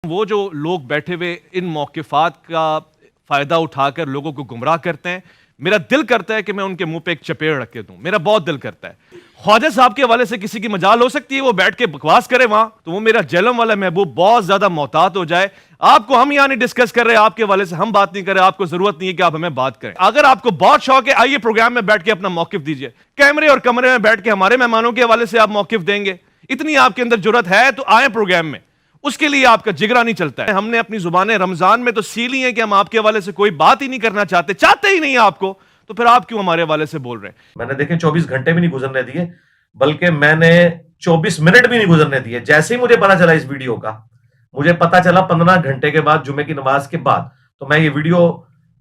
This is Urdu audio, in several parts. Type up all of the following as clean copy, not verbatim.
وہ جو لوگ بیٹھے ہوئے ان موقفات کا فائدہ اٹھا کر لوگوں کو گمراہ کرتے ہیں، میرا دل کرتا ہے کہ میں ان کے منہ پہ ایک چپیڑ رکھ کے دوں. میرا بہت دل کرتا ہے. خواجہ صاحب کے حوالے سے کسی کی مجال ہو سکتی ہے وہ بیٹھ کے بکواس کرے وہاں، تو وہ میرا جہلم والا محبوب بہت زیادہ محتاط ہو جائے. آپ کو ہم یہاں نہیں ڈسکس کر رہے، آپ کے حوالے سے ہم بات نہیں کر رہے، آپ کو ضرورت نہیں ہے کہ آپ ہمیں بات کریں. اگر آپ کو بہت شوق ہے آئیے پروگرام میں بیٹھ کے اپنا موقف دیجئے. کیمرے اور کمرے میں بیٹھ کے ہمارے مہمانوں کے حوالے سے آپ موقف دیں گے، اتنی آپ کے اندر جرت ہے تو آئیں پروگرام میں. اس کے لیے آپ کا جگرا نہیں چلتا ہے. ہم نے اپنی زبانیں رمضان میں تو سیلی ہیں کہ ہم آپ کے حوالے سے کوئی بات ہی نہیں کرنا چاہتے ہی نہیں آپ کو، تو پھر آپ کیوں ہمارے حوالے سے بول رہے ہیں؟ میں نے دیکھیں 24 گھنٹے بھی نہیں گزرنے دیے، بلکہ میں نے 24 منٹ بھی نہیں گزرنے دیے. جیسے ہی مجھے پتا چلا اس ویڈیو کا، مجھے پتا چلا 15 گھنٹے کے بعد، جمعے کی نماز کے بعد. تو میں یہ ویڈیو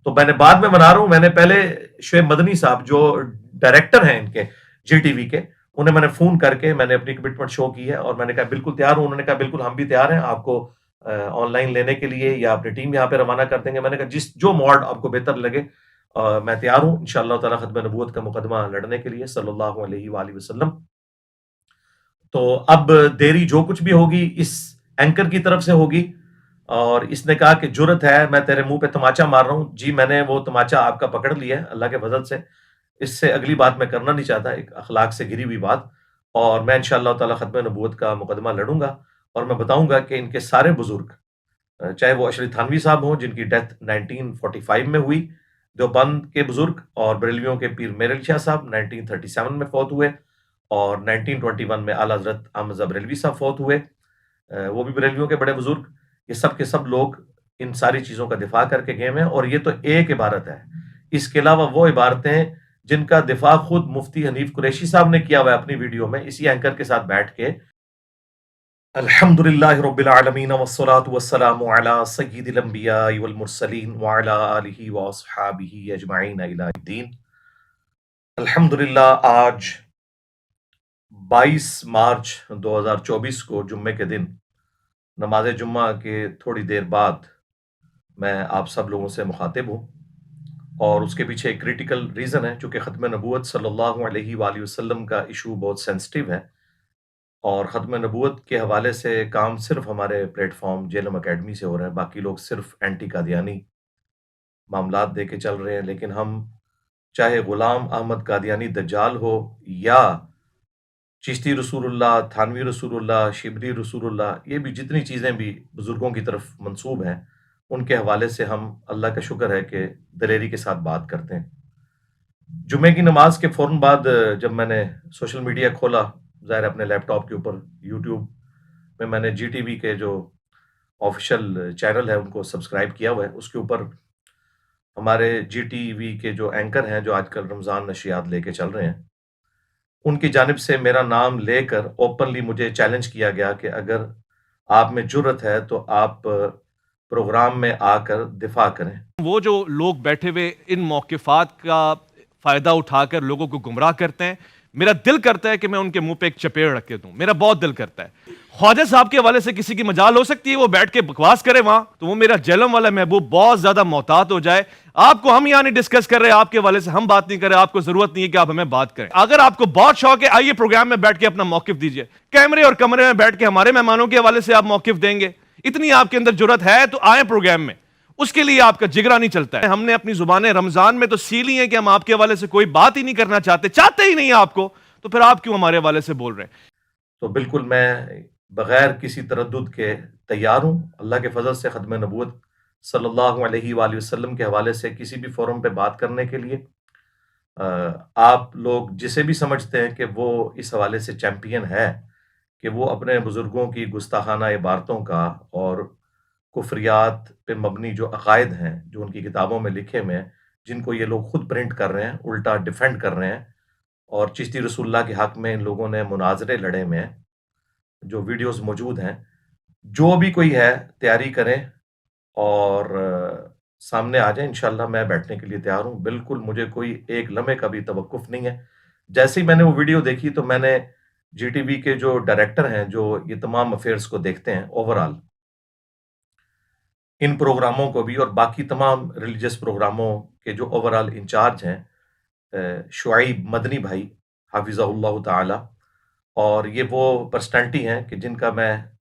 تو میں نے بعد میں بنا رہا ہوں. میں نے پہلے شعیب مدنی صاحب جو ڈائریکٹر ہیں ان کے جی ٹی وی کے، انہیں میں نے فون کر کے میں نے اپنی کمٹمنٹ شو کی ہے اور میں نے کہا بالکل تیار ہوں. انہوں نے کہا بالکل ہم بھی تیار ہیں آپ کو آن لائن لینے کے لیے یا اپنی ٹیم یہاں پہ روانہ کر دیں گے. میں نے کہا جو موڈ آپ کو بہتر لگے میں تیار ہوں انشاءاللہ تعالی ختم نبوت کا مقدمہ لڑنے کے لیے صلی اللہ علیہ وآلہ وسلم. تو اب دیری جو کچھ بھی ہوگی اس اینکر کی طرف سے ہوگی. اور اس نے کہا کہ جرت ہے میں تیرے منہ پہ تماچا مار رہا ہوں. جی میں نے وہ تماچا آپ کا پکڑ لیا ہے اللہ کے فضل سے. اس سے اگلی بات میں کرنا نہیں چاہتا، ایک اخلاق سے گری ہوئی بات. اور میں انشاءاللہ تعالی ختم نبوت کا مقدمہ لڑوں گا اور میں بتاؤں گا کہ ان کے سارے بزرگ، چاہے وہ اشرف تھانوی صاحب ہوں جن کی ڈیتھ 1945 میں ہوئی، دیوبند کے بزرگ، اور بریلویوں کے پیر میر علی شاہ صاحب 1937 میں فوت ہوئے، اور 1921 میں اعلیٰ حضرت احمد رضا بریلوی صاحب فوت ہوئے، وہ بھی بریلویوں کے بڑے بزرگ. یہ سب کے سب لوگ ان ساری چیزوں کا دفاع کر کے گئے ہیں. اور یہ تو ایک عبارت ہے، اس کے علاوہ وہ عبارتیں جن کا دفاع خود مفتی حنیف قریشی صاحب نے کیا ہوا ہے اپنی ویڈیو میں اسی اینکر کے ساتھ بیٹھ کے. الحمد للہ رب العالمین والصلاة والسلام علی سید الانبیاء والمرسلین وعلی آلہ واصحابہ اجمعین الی الدین. الحمد للہ آج 22 مارچ 2024 کو جمعے کے دن نماز جمعہ کے تھوڑی دیر بعد میں آپ سب لوگوں سے مخاطب ہوں. اور اس کے پیچھے ایک کریٹیکل ریزن ہے، چونکہ ختم نبوت صلی اللہ علیہ وآلہ وسلم کا ایشو بہت سینسٹیو ہے. اور ختم نبوت کے حوالے سے کام صرف ہمارے پلیٹ فارم جیلم اکیڈمی سے ہو رہا ہے، باقی لوگ صرف اینٹی قادیانی معاملات دے کے چل رہے ہیں. لیکن ہم چاہے غلام احمد قادیانی دجال ہو یا چشتی رسول اللہ، تھانوی رسول اللہ، شبلی رسول اللہ، یہ بھی جتنی چیزیں بھی بزرگوں کی طرف منسوب ہیں ان کے حوالے سے ہم اللہ کا شکر ہے کہ دلیری کے ساتھ بات کرتے ہیں. جمعے کی نماز کے فوراً بعد جب میں نے سوشل میڈیا کھولا، ظاہر اپنے لیپ ٹاپ کے اوپر یوٹیوب میں نے جی ٹی وی کے جو آفیشیل چینل ہے ان کو سبسکرائب کیا ہوا ہے. اس کے اوپر ہمارے جی ٹی وی کے جو اینکر ہیں جو آج کل رمضان نشریات لے کے چل رہے ہیں، ان کی جانب سے میرا نام لے کر اوپنلی مجھے چیلنج کیا گیا کہ اگر آپ میں جرت ہے تو آپ پروگرام میں آ کر دفاع کریں. وہ جو لوگ بیٹھے ہوئے ان موقفات کا فائدہ اٹھا کر لوگوں کو گمراہ کرتے ہیں، میرا دل کرتا ہے کہ میں ان کے منہ پہ ایک چپیڑ رکھ کے دوں. میرا بہت دل کرتا ہے. خواجہ صاحب کے حوالے سے کسی کی مجال ہو سکتی ہے وہ بیٹھ کے بکواس کرے وہاں، تو وہ میرا جہلم والا محبوب بہت زیادہ محتاط ہو جائے. آپ کو ہم یہاں نہیں ڈسکس کر رہے، آپ کے حوالے سے ہم بات نہیں کر رہے، آپ کو ضرورت نہیں ہے کہ آپ ہمیں بات کریں. اگر آپ کو بہت شوق ہے آئیے پروگرام میں بیٹھ کے اپنا موقف دیجئے. کیمرے اور کمرے میں بیٹھ کے ہمارے مہمانوں کے حوالے سے آپ موقف دیں گے، اتنی آپ کے اندر جرت ہے تو آئیں پروگرام میں. اس کے لیے آپ کا جگرا نہیں چلتا ہے. ہم نے اپنی زبانیں رمضان میں تو سیلی ہیں کہ ہم آپ کے حوالے سے کوئی بات ہی نہیں کرنا چاہتے ہی نہیں آپ کو، تو پھر آپ کیوں ہمارے حوالے سے بول رہے ہیں؟ تو بالکل میں بغیر کسی تردد کے تیار ہوں اللہ کے فضل سے ختم نبوت صلی اللہ علیہ وآلہ وسلم کے حوالے سے کسی بھی فورم پہ بات کرنے کے لیے. آپ لوگ جسے بھی سمجھتے ہیں کہ وہ اس حوالے سے چیمپئن ہے کہ وہ اپنے بزرگوں کی گستاخانہ عبارتوں کا اور کفریات پہ مبنی جو عقائد ہیں جو ان کی کتابوں میں لکھے ہوئے ہیں، جن کو یہ لوگ خود پرنٹ کر رہے ہیں، الٹا ڈیفینڈ کر رہے ہیں. اور چشتی رسول اللہ کے حق میں ان لوگوں نے مناظرے لڑے ہوئے ہیں، جو ویڈیوز موجود ہیں. جو بھی کوئی ہے تیاری کریں اور سامنے آ جائیں. انشاءاللہ میں بیٹھنے کے لیے تیار ہوں. بالکل مجھے کوئی ایک لمحے کا بھی توقف نہیں ہے. جیسے ہی میں نے وہ ویڈیو دیکھی تو میں نے جی ٹی وی کے جو ڈائریکٹر ہیں جو یہ تمام افیئرز کو دیکھتے ہیں اوورال، ان پروگراموں کو بھی اور باقی تمام ریلیجس پروگراموں کے جو اوورال انچارج ہیں، شعیب مدنی بھائی حافظہ اللہ تعالی. اور یہ وہ پرسنالٹی ہیں کہ جن کا میں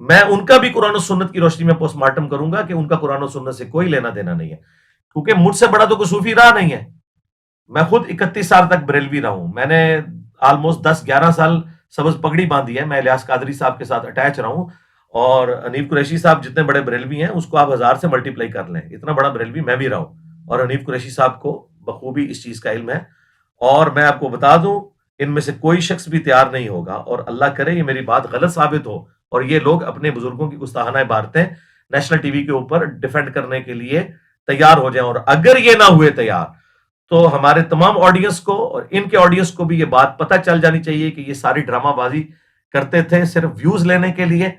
میں ان کا بھی قرآن و سنت کی روشنی میں پوسٹ مارٹم کروں گا کہ ان کا قرآن و سنت سے کوئی لینا دینا نہیں ہے، کیونکہ مجھ سے بڑا تو کوئی صوفی رہا نہیں ہے. میں خود 31 سال تک بریلوی رہا ہوں، میں نے آلموسٹ 10-11 سال سبز پگڑی باندھی ہے. میں الیاس قادری صاحب کے ساتھ اٹیچ رہا ہوں، اور حنیف قریشی صاحب جتنے بڑے بریلوی ہیں اس کو آپ 1000 سے ملٹیپلائی کر لیں، اتنا بڑا بریلوی میں بھی رہا ہوں، اور حنیف قریشی صاحب کو بخوبی اس چیز کا علم ہے. اور میں آپ کو بتا دوں ان میں سے کوئی شخص بھی تیار نہیں ہوگا، اور اللہ کرے یہ میری بات غلط ثابت ہو اور یہ لوگ اپنے بزرگوں کی گستاخانہ عبارتیں نیشنل ٹی وی کے اوپر ڈیفینڈ کرنے کے لیے تیار ہو جائیں. اور اگر یہ نہ ہوئے تیار تو ہمارے تمام آڈینس کو اور ان کے آڈینس کو بھی یہ بات پتہ چل جانی چاہیے کہ یہ ساری ڈرامہ بازی کرتے تھے صرف ویوز لینے کے لیے،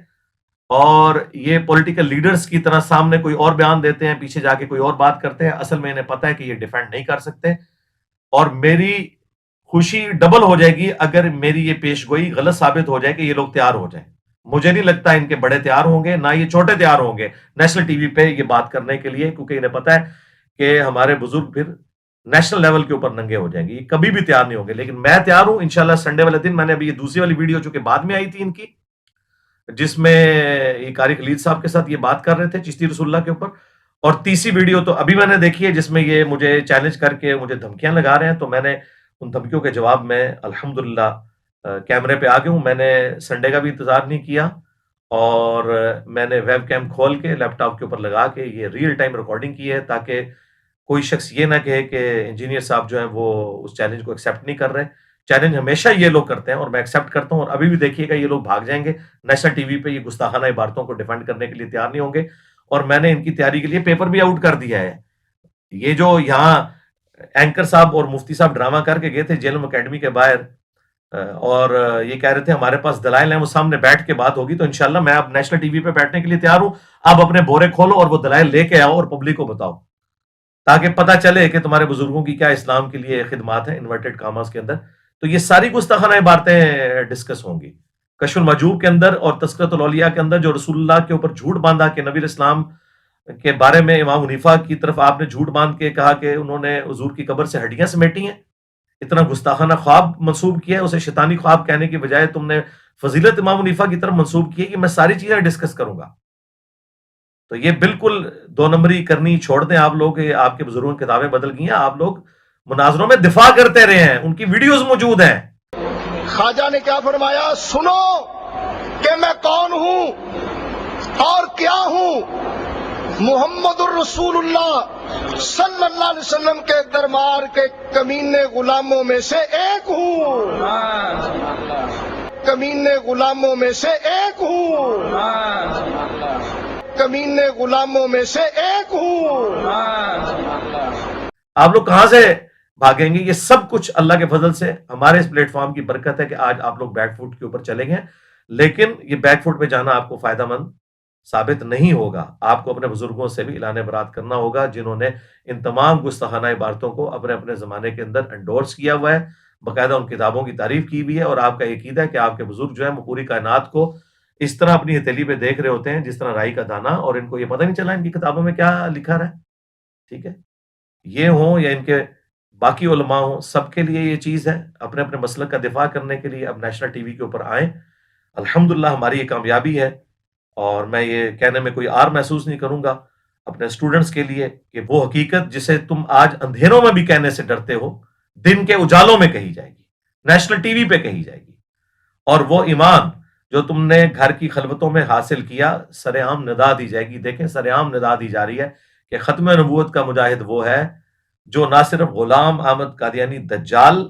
اور یہ پولیٹیکل لیڈرز کی طرح سامنے کوئی اور بیان دیتے ہیں، پیچھے جا کے کوئی اور بات کرتے ہیں. اصل میں انہیں پتہ ہے کہ یہ ڈیفینڈ نہیں کر سکتے، اور میری خوشی ڈبل ہو جائے گی اگر میری یہ پیش گوئی غلط ثابت ہو جائے کہ یہ لوگ تیار ہو جائیں. مجھے نہیں لگتا ان کے بڑے تیار ہوں گے، نہ یہ چھوٹے تیار ہوں گے نیشنل ٹی وی پہ یہ بات کرنے کے لیے، کیونکہ انہیں پتہ ہے کہ ہمارے بزرگ پھر نیشنل لیول کے اوپر ننگے ہو جائیں گے. یہ کبھی بھی تیار نہیں ہوں گے، لیکن میں تیار ہوں انشاءاللہ. سنڈے والے دن میں نے ابھی یہ دوسری والی ویڈیو جو کہ بعد میں آئی تھی ان کی، جس میں یہ قاری خلید صاحب کے ساتھ یہ بات کر رہے تھے چشتی رسول اللہ کے اوپر، اور تیسری ویڈیو تو ابھی میں نے دیکھی ہے جس میں یہ مجھے چیلنج کر کے مجھے دھمکیاں لگا رہے ہیں. تو میں نے ان دھمکیوں کے جواب میں الحمدللہ کیمرے پہ آ گیا ہوں. میں نے سنڈے کا بھی انتظار نہیں کیا، اور میں نے ویب کیم کھول کے لیپ ٹاپ کے اوپر لگا کے یہ ریئل ٹائم ریکارڈنگ کی ہے، تاکہ کوئی شخص یہ نہ کہے کہ انجینئر صاحب جو ہیں وہ اس چیلنج کو ایکسیپٹ نہیں کر رہے. چیلنج ہمیشہ یہ لوگ کرتے ہیں اور میں ایکسیپٹ کرتا ہوں، اور ابھی بھی دیکھیے گا یہ لوگ بھاگ جائیں گے نیشنل ٹی وی پہ، یہ گستاخانہ عبارتوں کو ڈیفینڈ کرنے کے لیے تیار نہیں ہوں گے. اور میں نے ان کی تیاری کے لیے پیپر بھی آؤٹ کر دیا ہے. یہ جو یہاں اینکر صاحب اور مفتی صاحب ڈرامہ کر کے گئے تھے جیلم اکیڈمی کے باہر، اور یہ کہہ رہے تھے ہمارے پاس دلائل ہیں، وہ سامنے بیٹھ کے بات ہوگی، تو انشاءاللہ میں اب نیشنل ٹی وی پہ بیٹھنے کے لیے تیار ہوں. آپ اپنے بورے کھولو اور وہ دلائل لے کے آؤ اور پبلک کو بتاؤ، تاکہ پتہ چلے کہ تمہارے بزرگوں کی کیا اسلام کے لیے خدمات ہیں انورٹڈ کاماز کے اندر. تو یہ ساری گستاخانہ عبارتیں ڈسکس ہوں گی. کشف المحجوب کے اندر اور تذکرۃ الاولیاء کے اندر جو رسول اللہ کے اوپر جھوٹ باندھا کہ نبی اسلام کے بارے میں امام حنیفہ کی طرف آپ نے جھوٹ باندھ کے کہا کہ انہوں نے حضور کی قبر سے ہڈیاں سمیٹی ہیں، اتنا گستاخانہ خواب منسوب کیا ہے، اسے شیطانی خواب کہنے کی بجائے تم نے فضیلت امام حنیفہ کی طرف منسوب کی ہے. کہ میں ساری چیزیں ڈسکس کروں گا. تو یہ بالکل 2 نمبری کرنی چھوڑ دیں آپ لوگ. یہ آپ کے بزرگوں کی کتابیں بدل گئی ہیں، آپ لوگ مناظروں میں دفاع کرتے رہے ہیں، ان کی ویڈیوز موجود ہیں. خواجہ نے کیا فرمایا؟ سنو کہ میں کون ہوں اور کیا ہوں. محمد الرسول اللہ صلی اللہ علیہ وسلم کے دربار کے کمینے غلاموں میں سے ایک ہوں، کمینے غلاموں میں سے ایک ہوں، کمینے غلاموں میں سے ایک ہوں. آپ لوگ کہاں سے بھاگیں گے؟ یہ سب کچھ اللہ کے فضل سے ہمارے اس پلیٹ فارم کی برکت ہے کہ آج آپ لوگ بیک فوٹ کے اوپر چلے گئے. لیکن یہ بیک فوٹ پہ جانا آپ کو فائدہ مند ثابت نہیں ہوگا. آپ کو اپنے بزرگوں سے بھی اعلان برات کرنا ہوگا جنہوں نے ان تمام گستاخانہ عبارتوں کو اپنے اپنے زمانے کے اندر انڈورس کیا ہوا ہے، باقاعدہ ان کتابوں کی تعریف کی بھی ہے. اور آپ کا یہ عقیدہ ہے کہ آپ کے بزرگ جو ہیں وہ پوری کائنات کو اس طرح اپنی ہتھیلی پہ دیکھ رہے ہوتے ہیں جس طرح رائی کا دانہ، اور ان کو یہ پتہ نہیں چلا ان کی کتابوں میں کیا لکھا رہا ہے. ٹھیک ہے، یہ ہوں یا ان کے باقی علماء ہوں، سب کے لیے یہ چیز ہے اپنے اپنے مسلک کا دفاع کرنے کے لیے اب نیشنل ٹی وی کے اوپر آئیں. الحمدللہ ہماری یہ کامیابی ہے، اور میں یہ کہنے میں کوئی آر محسوس نہیں کروں گا اپنے اسٹوڈنٹس کے لیے کہ وہ حقیقت جسے تم آج اندھیروں میں بھی کہنے سے ڈرتے ہو دن کے اجالوں میں کہی جائے گی، نیشنل ٹی وی پہ کہی جائے گی. اور وہ ایمان جو تم نے گھر کی خلوتوں میں حاصل کیا سر عام ندا دی جائے گی. دیکھیں سر عام ندا دی جا رہی ہے کہ ختم نبوت کا مجاہد وہ ہے جو نہ صرف غلام احمد قادیانی دجال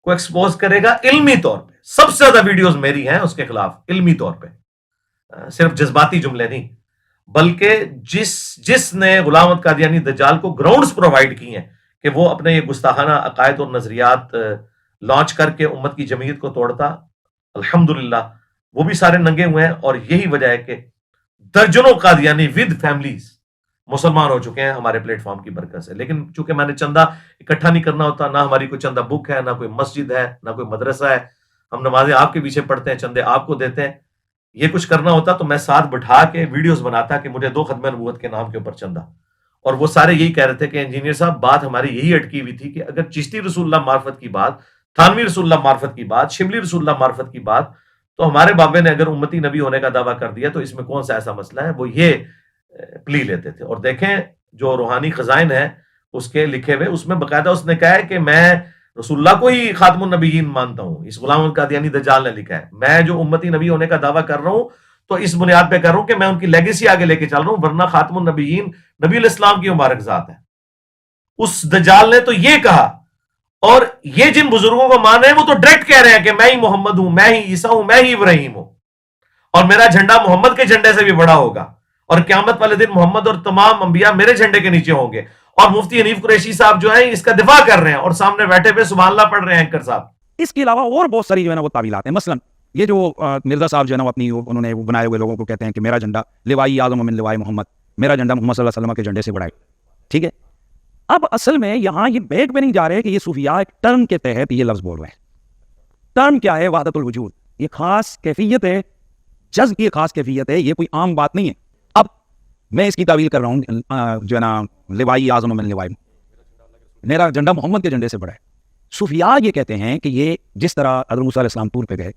کو ایکسپوز کرے گا علمی طور پہ. سب سے زیادہ ویڈیوز میری ہیں اس کے خلاف علمی طور پہ، صرف جذباتی جملے نہیں، بلکہ جس نے غلام احمد قادیانی دجال کو گراؤنڈز پرووائڈ کی ہیں کہ وہ اپنے یہ گستاخانہ عقائد اور نظریات لانچ کر کے امت کی جمعیت کو توڑتا. الحمدللہ وہ بھی سارے ننگے ہوئے ہیں، اور یہی وجہ ہے کہ درجنوں قادیانی ود فیملیز مسلمان ہو چکے ہیں ہمارے پلیٹ فارم کی برکت سے. لیکن چونکہ میں نے چندہ اکٹھا نہیں کرنا ہوتا، نہ ہماری کوئی چندہ بک ہے، نہ کوئی مسجد ہے، نہ کوئی مدرسہ ہے، ہم نمازیں آپ کے پیچھے پڑھتے ہیں، چندے آپ کو دیتے ہیں. یہ کچھ کرنا ہوتا تو میں ساتھ بٹھا کے ویڈیوز بناتا کہ مجھے 2 ختم نبوت کے نام کے اوپر چندہ. اور وہ سارے یہی کہہ رہے تھے کہ انجینئر صاحب بات ہماری یہی اٹکی ہوئی تھی کہ اگر چشتی رسول اللہ معرفت کی بات، تھانوی رسول اللہ معرفت کی بات، شبلی رسول اللہ معرفت کی بات، تو ہمارے بابے نے اگر امتی نبی ہونے کا دعویٰ کر دیا تو اس میں کون سا ایسا مسئلہ ہے؟ وہ یہ پلی لیتے تھے. اور دیکھیں جو روحانی خزائن ہے اس کے لکھے ہوئے، اس میں باقاعدہ اس نے کہا ہے کہ میں رسول اللہ کو ہی خاتم النبیین مانتا ہوں. اس غلام القادیانی دجال نے لکھا ہے میں جو امتی نبی ہونے کا دعویٰ کر رہا ہوں تو اس بنیاد پہ کر رہا ہوں کہ میں ان کی لیگیسی آگے لے کے چل رہا ہوں، ورنہ خاتم النبیین نبی علیہ السلام کی مبارک ذات ہے. اس دجال نے تو یہ کہا، اور یہ جن بزرگوں کو مان رہے ہیں وہ تو ڈائریکٹ کہہ رہے ہیں کہ میں ہی محمد ہوں، میں ہی عیسیٰ ہوں، میں ہی ابراہیم ہوں، اور میرا جھنڈا محمد کے جھنڈے سے بھی بڑا ہوگا، اور قیامت والے دن محمد اور تمام انبیاء میرے جھنڈے کے نیچے ہوں گے. اور مفتی حنیف قریشی صاحب جو ہیں اس کا دفاع کر رہے ہیں اور سامنے بیٹھے ہوئے سبحان اللہ پڑھ رہے ہیں اینکر صاحب. اس کے علاوہ اور بہت ساری جو ہے نا وہ تعویلات ہیں. مثلا یہ جو مرزا صاحب جو ہے نا اپنی انہوں نے بنائے ہوئے لوگوں کو کہتے ہیں کہ میرا جھنڈا لوائی اعظم من لوائی محمد، میرا جھنڈا محمد صلی اللہ علیہ وسلم کے جھنڈے سے بڑا ہے. ٹھیک ہے، اب اصل میں یہاں یہ بیٹ پہ نہیں جا رہے کہ یہ صوفیاء ایک ٹرم کے تحت یہ لفظ بول رہے ہیں. ٹرم کیا ہے؟ وحدت الوجود. یہ خاص کیفیت ہے، جذب کی خاص کیفیت ہے، یہ کوئی عام بات نہیں ہے. اب میں اس کی تعویل کر رہا ہوں جو ہے نا لوائی اعظم من لوائی، میرا جھنڈا محمد کے جھنڈے سے بڑا ہے. صوفیاء یہ کہتے ہیں کہ یہ جس طرح حضرت موسیٰ علیہ السلام طور پہ گئے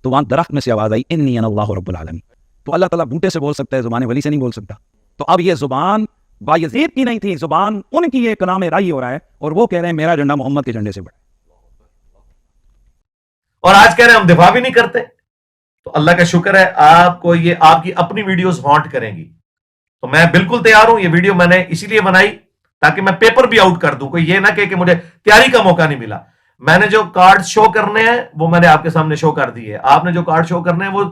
تو وہاں درخت میں سے آواز آئی انی انا اللہ رب العالمین، تو اللہ تعالیٰ بوٹے سے بول سکتا ہے، زبان ولی سے نہیں بول سکتا. تو اب یہ زبان بایزید کی نہیں تھی، زبان ان کی ایک نام رائی ہو رہا ہے، اور وہ کہہ رہے ہیں میرا جھنڈا محمد کے جھنڈے سے بڑا ہے. اور آج کہہ رہے ہیں ہم دفاع بھی نہیں کرتے. تو اللہ کا شکر ہے آپ کو یہ آپ کی اپنی ویڈیوز ہانٹ کریں گی. تو میں بالکل تیار ہوں. یہ ویڈیو میں نے اسی لیے بنائی تاکہ میں پیپر بھی آؤٹ کر دوں. کوئی یہ نہ کہ مجھے تیاری کا موقع نہیں ملا. میں نے جو کارڈ شو کرنے ہیں وہ میں نے آپ کے سامنے شو کر دی ہے. آپ نے جو کارڈ شو کرنے ہیں وہ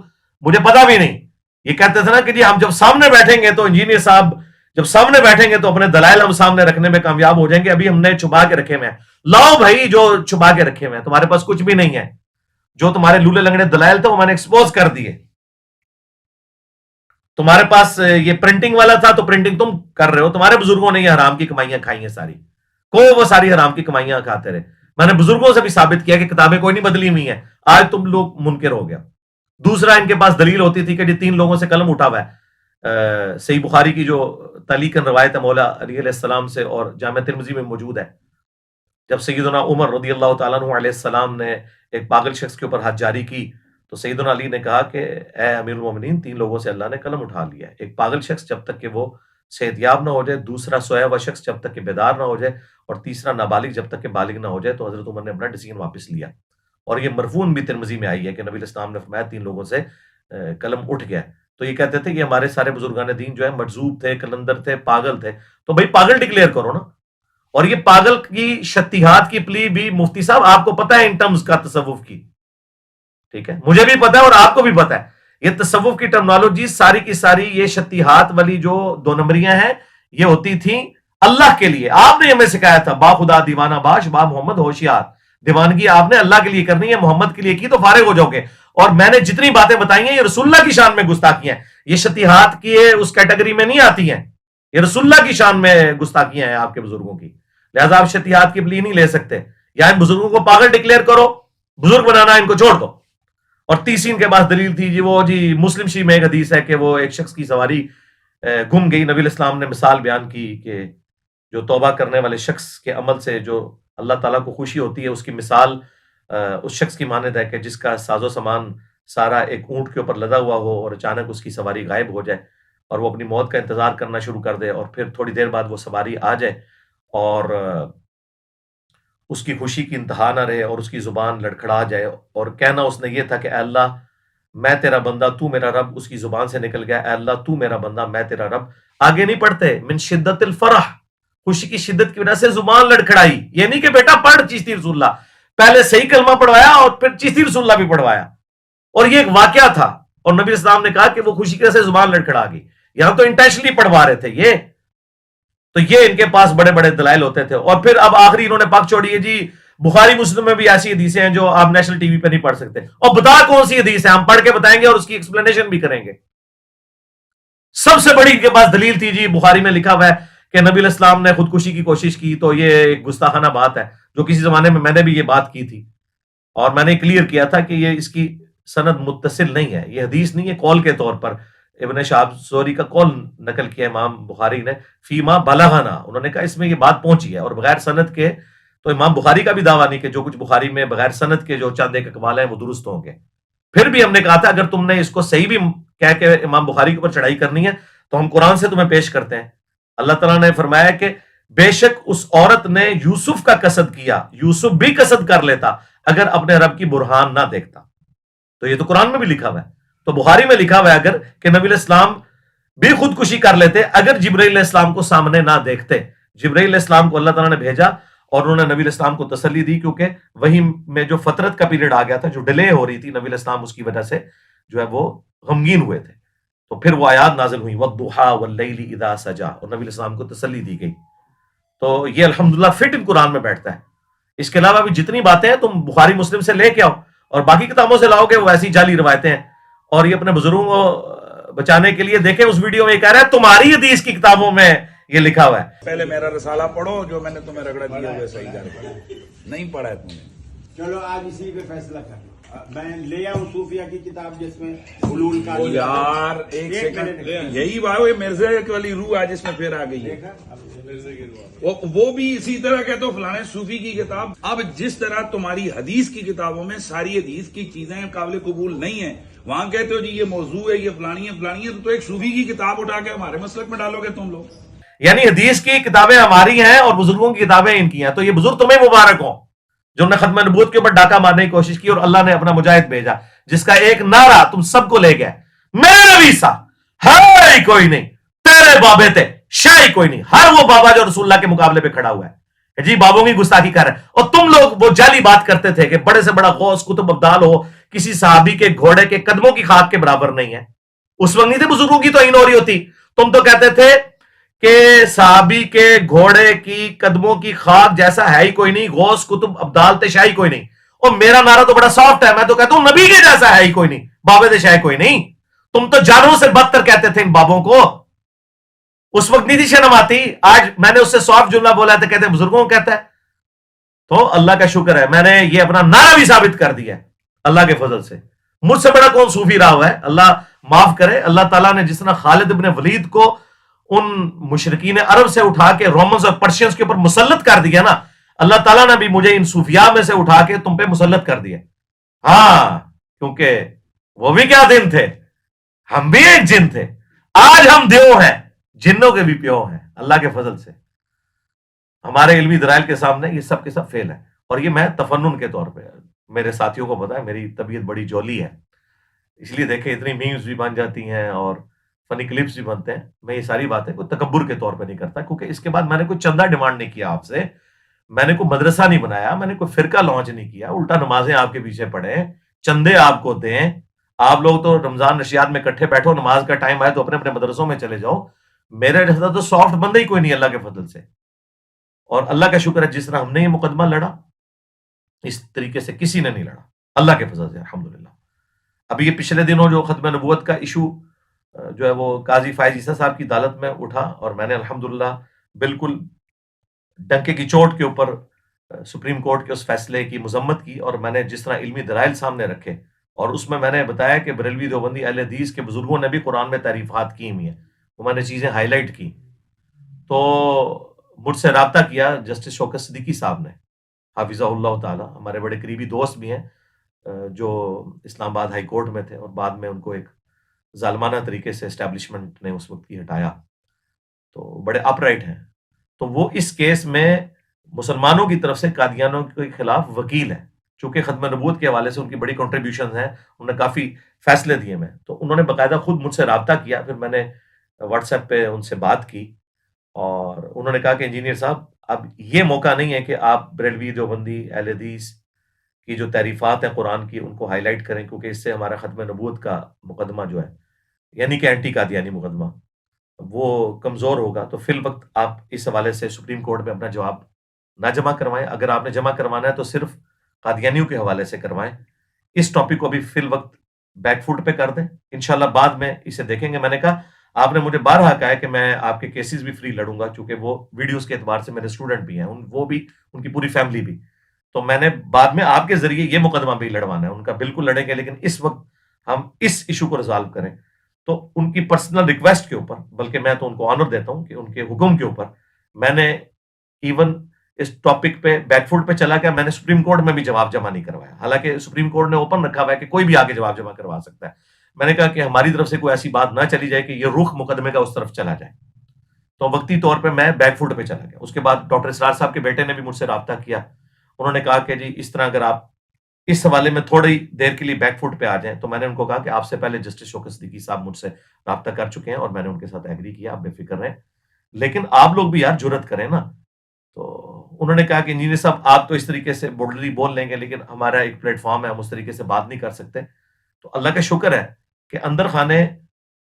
مجھے پتا بھی نہیں. یہ کہتے تھے نا کہ جی ہم جب سامنے بیٹھیں گے تو انجینئر صاحب جب سامنے بیٹھیں گے تو اپنے دلائل ہم سامنے رکھنے میں کامیاب ہو جائیں گے. ابھی ہم نے چھپا کے رکھے ہوئے ہیں. لاؤ بھائی جو چھپا کے رکھے ہوئے ہیں. تمہارے پاس کچھ بھی نہیں ہے. جو تمہارے لولے لنگڑے دلائل تھے وہ میں نے ایکسپوز کر دیے. تمہارے پاس یہ پرنٹنگ والا تھا تو پرنٹنگ تم کر رہے ہو. تمہارے بزرگوں نے یہ حرام کی کمائیاں کھائی ہیں ساری. وہ ساری حرام کی کمائیاں کھاتے رہے. میں نے بزرگوں سے بھی ثابت کیا کہ کتابیں کوئی نہیں بدلی ہوئی ہیں. آج تم لوگ منکر ہو گیا. دوسرا ان کے پاس دلیل ہوتی تھی کہ جی 3 لوگوں سے قلم اٹھا ہوا ہے. صحیح بخاری کی جو تعلیقاً روایت ہے مولا علی علیہ السلام سے اور جامع ترمذی میں موجود ہے. جب سیدنا عمر رضی اللہ تعالیٰ عنہ علیہ السلام نے ایک پاگل شخص کے اوپر حد جاری کی تو سیدنا علی نے کہا کہ اے امیر المومنین 3 لوگوں سے اللہ نے قلم اٹھا لیا ہے. ایک پاگل شخص جب تک کہ وہ صحت یاب نہ ہو جائے، دوسرا سویا ہوا شخص جب تک کہ بیدار نہ ہو جائے، اور تیسرا نابالغ جب تک کہ بالغ نہ ہو جائے. تو حضرت عمر نے اپنا ڈیسیژن واپس لیا. اور یہ مرفون بھی ترمذی میں آئی ہے کہ نبی علیہ السلام نے فرمایا 3 لوگوں سے قلم اٹھ گیا. تو یہ کہتے تھے کہ ہمارے سارے بزرگان دین جو ہے مجذوب تھے، کلندر تھے، پاگل تھے. تو بھائی پاگل ڈکلیئر کرو نا. اور یہ پاگل کی شتیہات کی پلی بھی مفتی صاحب آپ کو پتہ ہے ان ٹرمز کا تصوف کی. ٹھیک ہے، مجھے بھی پتا ہے اور آپ کو بھی پتا ہے. یہ تصوف کی ٹرمنالوجی ساری کی ساری یہ شتیہات والی جو 2 نمبریاں ہیں یہ ہوتی تھیں اللہ کے لیے. آپ نے ہمیں سکھایا تھا با خدا دیوانہ باش با محمد ہوشیار. دیوانگی آپ نے اللہ کے لیے کرنی ہے، محمد کے لیے کی تو فارغ ہو جاؤ گے. اور میں نے جتنی باتیں بتائی ہیں یہ رسول اللہ کی شان میں گستاخیاں ہیں. یہ شتیہات کی اس کیٹیگری میں نہیں آتی ہیں. یہ رسول اللہ کی شان میں گستاخیاں ہیں آپ کے بزرگوں کی. لہذا آپ شتیہات کی پلی نہیں لے سکتے. یا ان بزرگوں کو پاگل ڈکلیئر کرو، بزرگ بنانا ان کو چھوڑ دو. اور تیسری ان کے پاس دلیل تھی جی وہ جی مسلم شریف میں ایک حدیث ہے کہ وہ ایک شخص کی سواری گم گئی. نبی علیہ السلام نے مثال بیان کی کہ جو توبہ کرنے والے شخص کے عمل سے جو اللہ تعالیٰ کو خوشی ہوتی ہے اس کی مثال اس شخص کی مانند ہے کہ جس کا ساز و سامان سارا ایک اونٹ کے اوپر لدا ہوا ہو اور اچانک اس کی سواری غائب ہو جائے اور وہ اپنی موت کا انتظار کرنا شروع کر دے اور پھر تھوڑی دیر بعد وہ سواری آ جائے اور اس کی خوشی کی انتہا نہ رہے اور اس کی زبان لڑکھڑا جائے اور کہنا اس نے یہ تھا کہ اے اللہ میں تیرا بندہ تو میرا رب. اس کی زبان سے نکل گیا اے اللہ تو میرا بندہ میں تیرا رب. آگے نہیں پڑھتے من شدت الفرح، خوشی کی شدت کی وجہ سے زبان لڑکھڑائی. یہ نہیں کہ بیٹا پڑھ چشتی رسول اللہ، پہلے صحیح کلمہ پڑھوایا اور پھر چشتی رسول اللہ بھی پڑھوایا. اور یہ ایک واقعہ تھا اور نبی اسلام نے کہا کہ وہ خوشی کی وجہ سے زبان لڑکھڑا گئی. یہاں تو انٹینشنلی پڑھوا رہے تھے یہ. تو یہ ان کے پاس بڑے بڑے دلائل ہوتے تھے. اور پھر اب آخری انہوں نے پاک چھوڑی ہے جی بخاری مسلم میں بھی ایسی حدیثیں ہیں جو آپ نیشنل ٹی وی پہ نہیں پڑھ سکتے. اور بتا کون سی حدیث ہے، ہم پڑھ کے بتائیں گے اور اس کی ایکسپلینیشن بھی کریں گے. سب سے بڑی ان کے پاس دلیل تھی جی بخاری میں لکھا ہوا ہے کہ نبی علیہ السلام نے خودکشی کی کوشش کی. تو یہ ایک گستاخانہ بات ہے جو کسی زمانے میں نے بھی یہ بات کی تھی اور میں نے کلیئر کیا تھا کہ یہ اس کی سند متصل نہیں ہے، یہ حدیث نہیں ہے. قول کے طور پر ابن شہاب زہری کا قول نقل کیا امام بخاری نے فیما بلغنا، انہوں نے کہا اس میں یہ بات پہنچی ہے اور بغیر سند کے. تو امام بخاری کا بھی دعویٰ نہیں کہ جو کچھ بخاری میں بغیر سند کے جو چند ایک اقوال ہیں وہ درست ہوں گے. پھر بھی ہم نے کہا تھا اگر تم نے اس کو صحیح بھی کہہ کے امام بخاری کے اوپر چڑھائی کرنی ہے تو ہم قرآن سے تمہیں پیش کرتے ہیں. اللہ تعالیٰ نے فرمایا کہ بے شک اس عورت نے یوسف کا قصد کیا, یوسف بھی قصد کر لیتا اگر اپنے رب کی برہان نہ دیکھتا. تو یہ تو قرآن میں بھی لکھا ہوا ہے, تو بخاری میں لکھا ہوا ہے اگر کہ نبی علیہ السلام بھی خودکشی کر لیتے اگر جبرائیل علیہ السلام کو سامنے نہ دیکھتے. جبرائیل علیہ السلام کو اللہ تعالیٰ نے بھیجا اور انہوں نے نبی علیہ السلام کو تسلی دی, کیونکہ وہی میں جو فترت کا پیریڈ آ گیا تھا, جو ڈیلے ہو رہی تھی, نبی علیہ السلام اس کی وجہ سے جو ہے وہ غمگین ہوئے تھے. تو پھر وہ آیات نازل ہوئی وَالضُّحَىٰ وَاللَّيْلِ إِذَا سَجَىٰ, اور نبی علیہ السلام کو تسلی دی گئی. تو یہ الحمدللہ فٹ ان قرآن میں بیٹھتا ہے. اس کے علاوہ بھی جتنی باتیں ہیں تم بخاری مسلم سے لے کے آؤ اور باقی کتابوں سے لاؤ گے وہ ایسی جعلی روایتیں ہیں. اور یہ اپنے بزرگوں کو بچانے کے لیے دیکھیں اس ویڈیو میں یہ کہہ رہا ہے تمہاری حدیث کی کتابوں میں یہ لکھا ہوا ہے. پہلے میرا رسالہ پڑھو, جو میں نے تمہیں رگڑا دیا ہوئے صحیح کر پڑھا, نہیں پڑھا ہے تم نے. چلو آج اسی پہ فیصلہ کر لو. میں لے آؤں صوفیہ کی کتاب جس میں حلول کا یار ایک سیکنڈ, یہی بات ہے مرزا والی روح آج اس میں پھر آ گئی ہے. وہ بھی اسی طرح کہتے ہو فلانے صوفی کی کتاب. اب جس طرح تمہاری حدیث کی کتابوں میں ساری حدیث کی چیزیں قابل قبول نہیں ہیں, وہاں کہتے ہو جی یہ موضوع ہے, یہ فلانی ہے فلانی ہے, تو ایک صوفی کی کتاب اٹھا کے ہمارے مسلک میں ڈالو گے تم لوگ. یعنی حدیث کی کتابیں ہماری ہیں اور بزرگوں کی کتابیں ان کی ہیں. تو یہ بزرگ تمہیں مبارک ہوں جو نے ختم نبوت کے اوپر ڈاکہ مارنے کی کوشش کی اور اللہ نے اپنا مجاہد بھیجا جس کا ایک نعرہ تم سب کو لے گیا, میرے نبی سا ہے کوئی نہیں, تیرے بابے تھے شاہی کوئی نہیں. ہر وہ بابا جو رسول اللہ کے مقابلے پہ کھڑا ہوا ہے جی بابوں کی گستاخی کر رہے ہیں. اور تم لوگ وہ جعلی بات کرتے تھے کہ بڑے سے بڑا غوث قطب ابدال ہو کسی صحابی کے گھوڑے کے قدموں کی خاک کے برابر نہیں ہے. اس وقت نہیں تھے بزرگوں کی توہین ہو رہی ہوتی. تم تو کہتے تھے کہ صحابی کے گھوڑے کی قدموں کی خاک جیسا ہے ہی کوئی نہیں, غوث قطب ابدال تے شاہی کوئی نہیں. اور میرا نعرہ تو بڑا سافٹ ہے, میں تو کہتا ہوں نبی کے جیسا ہے ہی کوئی نہیں, بابے تے شاہی کوئی نہیں. تم تو جانوروں سے بدتر کہتے تھے ان بابوں کو. اس وقت نہیں تھی شرم آتی. آج میں نے اس سے سافٹ جملہ بولا ہے تو کہتے ہیں بزرگوں کو کہتا ہے. تو اللہ کا شکر ہے میں نے یہ اپنا نعرہ بھی ثابت کر دیا ہے اللہ کے فضل سے. مجھ سے بڑا کون صوفی رہا ہوا ہے, اللہ معاف کرے. اللہ تعالیٰ نے جس طرح خالد ابن ولید کو ان مشرکین عرب سے اٹھا کے رومنز اور پرشینز کے اوپر مسلط کر دیا نا, اللہ تعالیٰ نے بھی مجھے ان صوفیاء میں سے اٹھا کے تم پہ مسلط کر دیا. ہاں کیونکہ وہ بھی کیا دن تھے, ہم بھی ایک جن تھے. آج ہم دیو ہیں, جنوں کے بھی پیو ہیں اللہ کے فضل سے. ہمارے علمی دلائل کے سامنے یہ سب کے سب فیل ہے. اور یہ میں تفنن کے طور پہ, میرے ساتھیوں کو پتا ہے میری طبیعت بڑی جولی ہے, اس لیے دیکھیں اتنی میمز بھی بن جاتی ہیں اور فنی کلپس بھی بنتے ہیں. میں یہ ساری باتیں کوئی تکبر کے طور پہ نہیں کرتا, کیونکہ اس کے بعد میں نے کوئی چندہ ڈیمانڈ نہیں کیا آپ سے, میں نے کوئی مدرسہ نہیں بنایا, میں نے کوئی فرقہ لانچ نہیں کیا. الٹا نمازیں آپ کے پیچھے پڑھیں, چندے آپ کو دیں. آپ لوگ تو رمضان نشیات میں اکٹھے بیٹھو, نماز کا ٹائم آئے تو اپنے اپنے مدرسوں میں چلے جاؤ. میرے جیسا تو سافٹ بندہ ہی کوئی نہیں اللہ کے فضل سے. اور اللہ کا شکر ہے جس طرح ہم نے یہ مقدمہ لڑا اس طریقے سے کسی نے نہیں لڑا اللہ کے فضل سے الحمدللہ. ابھی یہ پچھلے دنوں جو ختم نبوت کا ایشو جو ہے وہ قاضی فائز عیسیٰ صاحب کی عدالت میں اٹھا, اور میں نے الحمدللہ بالکل ڈنکے کی چوٹ کے اوپر سپریم کورٹ کے اس فیصلے کی مذمت کی. اور میں نے جس طرح علمی دلائل سامنے رکھے اور اس میں نے بتایا کہ بریلوی دیوبندی اہل حدیث کے بزرگوں نے بھی قرآن میں تعریفات کی ہوئی ہیں, وہ میں نے چیزیں ہائی لائٹ کی. تو مجھ سے رابطہ کیا جسٹس شوکت صدیقی صاحب نے حافظہ اللہ تعالی, ہمارے بڑے قریبی دوست بھی ہیں جو اسلام آباد ہائی کورٹ میں تھے اور بعد میں ان کو ایک ظالمانہ طریقے سے اسٹیبلشمنٹ نے اس وقت کی ہٹایا. تو بڑے اپ رائٹ ہیں. تو وہ اس کیس میں مسلمانوں کی طرف سے قادیانوں کے خلاف وکیل ہیں. چونکہ ختم نبوت کے حوالے سے ان کی بڑی کنٹریبیوشنز ہیں, انہوں نے کافی فیصلے دیے میں. تو انہوں نے باقاعدہ خود مجھ سے رابطہ کیا, پھر میں نے واٹس ایپ پہ ان سے بات کی اور انہوں نے کہا کہ انجینئر صاحب اب یہ موقع نہیں ہے کہ آپ بریلوی دیوبندی اہل حدیث کی جو تعریفات ہیں قرآن کی ان کو ہائی لائٹ کریں, کیونکہ اس سے ہمارا ختم نبوت کا مقدمہ جو ہے یعنی کہ اینٹی قادیانی مقدمہ وہ کمزور ہوگا. تو فی الوقت آپ اس حوالے سے سپریم کورٹ میں اپنا جواب نہ جمع کروائیں. اگر آپ نے جمع کروانا ہے تو صرف قادیانیوں کے حوالے سے کروائیں. اس ٹاپک کو ابھی فی الوقت بیک فوٹ پہ کر دیں, انشاءاللہ بعد میں اسے دیکھیں گے. میں نے کہا آپ نے مجھے بارہا کہا ہے کہ میں آپ کے کیسز بھی فری لڑوں گا, چونکہ وہ ویڈیوز کے اعتبار سے میرے اسٹوڈنٹ بھی ہیں, وہ بھی ان کی پوری فیملی بھی. تو میں نے بعد میں آپ کے ذریعے یہ مقدمہ بھی لڑوانا ہے, ان کا بالکل لڑیں گے, لیکن اس وقت ہم اس ایشو کو ریزالو کریں. تو ان کی پرسنل ریکویسٹ کے اوپر, بلکہ میں تو ان کو آنر دیتا ہوں کہ ان کے حکم کے اوپر میں نے ایون اس ٹاپک پہ بیک فوٹ پہ چلا گیا. میں نے سپریم کورٹ میں بھی جواب جمع نہیں کروایا, حالانکہ سپریم کورٹ نے اوپن رکھا ہوا ہے کہ کوئی بھی آگے جواب جمع کروا سکتا ہے. میں نے کہا کہ ہماری طرف سے کوئی ایسی بات نہ چلی جائے کہ یہ رخ مقدمے کا اس طرف چلا جائے. تو وقتی طور پہ میں بیک فوٹ پہ چلا گیا. اس کے بعد ڈاکٹر اسرار صاحب کے بیٹے نے بھی مجھ سے رابطہ کیا. انہوں نے کہا کہ جی اس طرح اگر آپ اس حوالے میں تھوڑی دیر کے لیے بیک فوٹ پہ آ جائیں. تو میں نے ان کو کہا کہ آپ سے پہلے جسٹس شوکت صدیقی صاحب مجھ سے رابطہ کر چکے ہیں اور میں نے ان کے ساتھ ایگری کیا, آپ بے فکر رہیں, لیکن آپ لوگ بھی یار جرت کریں نا. تو انہوں نے کہا کہ انجینئر صاحب آپ تو اس طریقے سے بولڈلی بول لیں گے, لیکن ہمارا ایک پلیٹ فارم ہے, ہم اس طریقے سے بات نہیں کر سکتے. تو اللہ کا شکر ہے کہ اندر خانے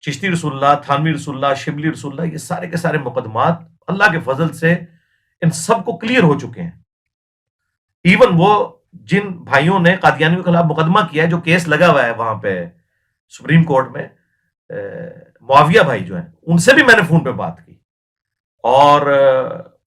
چشتی رسول اللہ, تھانوی رسول اللہ, شبلی رسول اللہ, یہ سارے کے سارے مقدمات اللہ کے فضل سے ان سب کو کلیئر ہو چکے ہیں. ایون وہ جن بھائیوں نے قادیانیوں کے خلاف مقدمہ کیا ہے, جو کیس لگا ہوا ہے وہاں پہ سپریم کورٹ میں, معاویہ بھائی جو ہیں, ان سے بھی میں نے فون پہ بات کی اور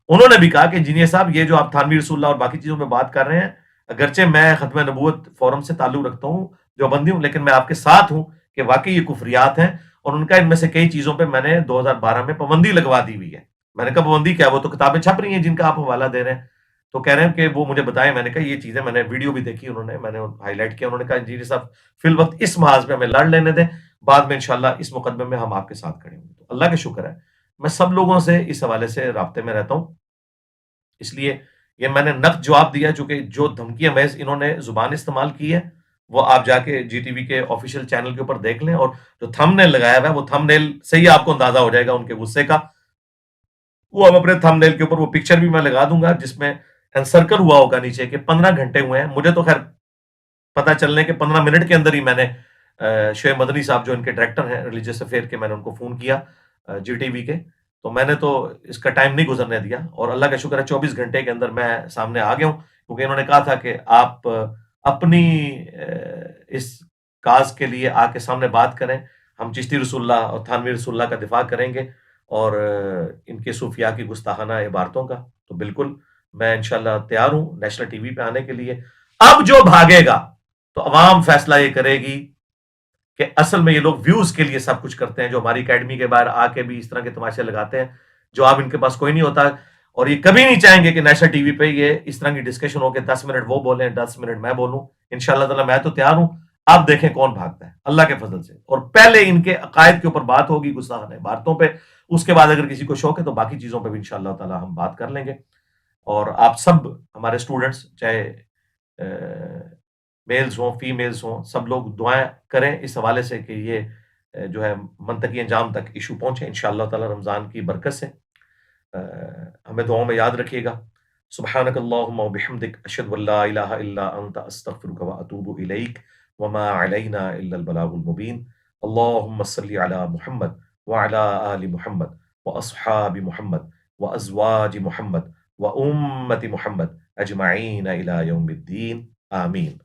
انہوں نے بھی کہا کہ انجینئر صاحب یہ جو آپ تھانوی رسول اللہ اور باقی چیزوں پہ بات کر رہے ہیں, اگرچہ میں ختم نبوت فورم سے تعلق رکھتا ہوں, جو بندی ہوں, لیکن میں آپ کے ساتھ ہوں کہ واقعی یہ کفریات ہیں. اور ان کا ان میں سے کئی چیزوں پہ میں نے 2012 میں پابندی لگوا دی ہوئی ہے. میں نے کہا پابندی کیا؟ وہ تو کتابیں چھپ رہی ہیں جن کا آپ حوالہ دے رہے ہیں. تو کہہ رہے ہیں کہ وہ مجھے بتائیں. میں نے کہا یہ چیزیں میں نے ویڈیو بھی دیکھی, انہوں نے, میں نے ہائی لائٹ کیا. انہوں نے کہا انجینئر صاحب فی الوقت اس محاذ پہ ہمیں لڑ لینے دیں, بعد میں انشاءاللہ اس مقدمے میں ہم آپ کے ساتھ کھڑے ہوں گے. تو اللہ کا شکر ہے میں سب لوگوں سے اس حوالے سے رابطے میں رہتا ہوں. اس لیے یہ میں نے نقد جواب دیا, چونکہ جو دھمکیاں محض انہوں نے زبان استعمال کی ہے وہ آپ جا کے جی ٹی وی کے آفیشیل چینل کے اوپر دیکھ لیں, اور جو تھم نیل لگایا ہوا ہے وہ تھم نیل سے ہی آپ کو اندازہ ہو جائے گا ان کے غصے کا. وہ اب اپنے تھم نیل کے اوپر وہ پکچر بھی میں لگا دوں گا جس میں انسرکل ہوا ہوگا نیچے کہ 15 گھنٹے ہوئے ہیں. مجھے تو خیر پتہ چلنے کے 15 منٹ کے اندر ہی میں نے شعیب مدنی صاحب جو ان کے ڈائریکٹر ہیں ریلیجیس افیئر کے, میں نے ان کو فون کیا جی ٹی وی کے. تو میں نے تو اس کا ٹائم نہیں گزرنے دیا, اور اللہ کا شکر ہے 24 گھنٹے کے اندر میں سامنے آ گیا ہوں, کیونکہ انہوں نے کہا تھا کہ آپ اپنی اس کاز کے لیے آ کے سامنے بات کریں, ہم چشتی رسول اللہ اور تھانوی رسول اللہ کا دفاع کریں گے اور ان کے صوفیاء کی گستاخانہ عبارتوں کا. تو بالکل میں انشاءاللہ تیار ہوں نیشنل ٹی وی پہ آنے کے لیے. اب جو بھاگے گا تو عوام فیصلہ یہ کرے گی کہ اصل میں یہ لوگ ویوز کے لیے سب کچھ کرتے ہیں, جو ہماری اکیڈمی کے باہر آ کے بھی اس طرح کے تماشے لگاتے ہیں, جو اب ان کے پاس کوئی نہیں ہوتا, اور یہ کبھی نہیں چاہیں گے کہ نیشنل ٹی وی پہ یہ اس طرح کی ڈسکشن ہو کہ 10 منٹ وہ بولیں 10 منٹ میں بولوں. انشاءاللہ تعالیٰ میں تو تیار ہوں, آپ دیکھیں کون بھاگتا ہے اللہ کے فضل سے. اور پہلے ان کے عقائد کے اوپر بات ہوگی گستاخانہ عبارتوں پہ, اس کے بعد اگر کسی کو شوق ہے تو باقی چیزوں پہ بھی انشاءاللہ تعالیٰ ہم بات کر لیں گے. اور آپ سب ہمارے اسٹوڈنٹس, چاہے میلز ہوں فیمیلز ہوں, سب لوگ دعائیں کریں اس حوالے سے کہ یہ جو ہے منطقی انجام تک ایشو پہنچے انشاءاللہ تعالیٰ رمضان کی برکت سے. ہمیں دعاؤں میں یاد رکھیے گا. سبحانک اللہم و بحمدک اشہد ان لا الہ الا انت استغفرک و اتوب الیک وما علینا الا البلاغ المبین. اللہم صلی علی محمد وعلی آل محمد واصحاب محمد وازواج محمد وامت محمد اجمعین الی یوم الدین. آمین.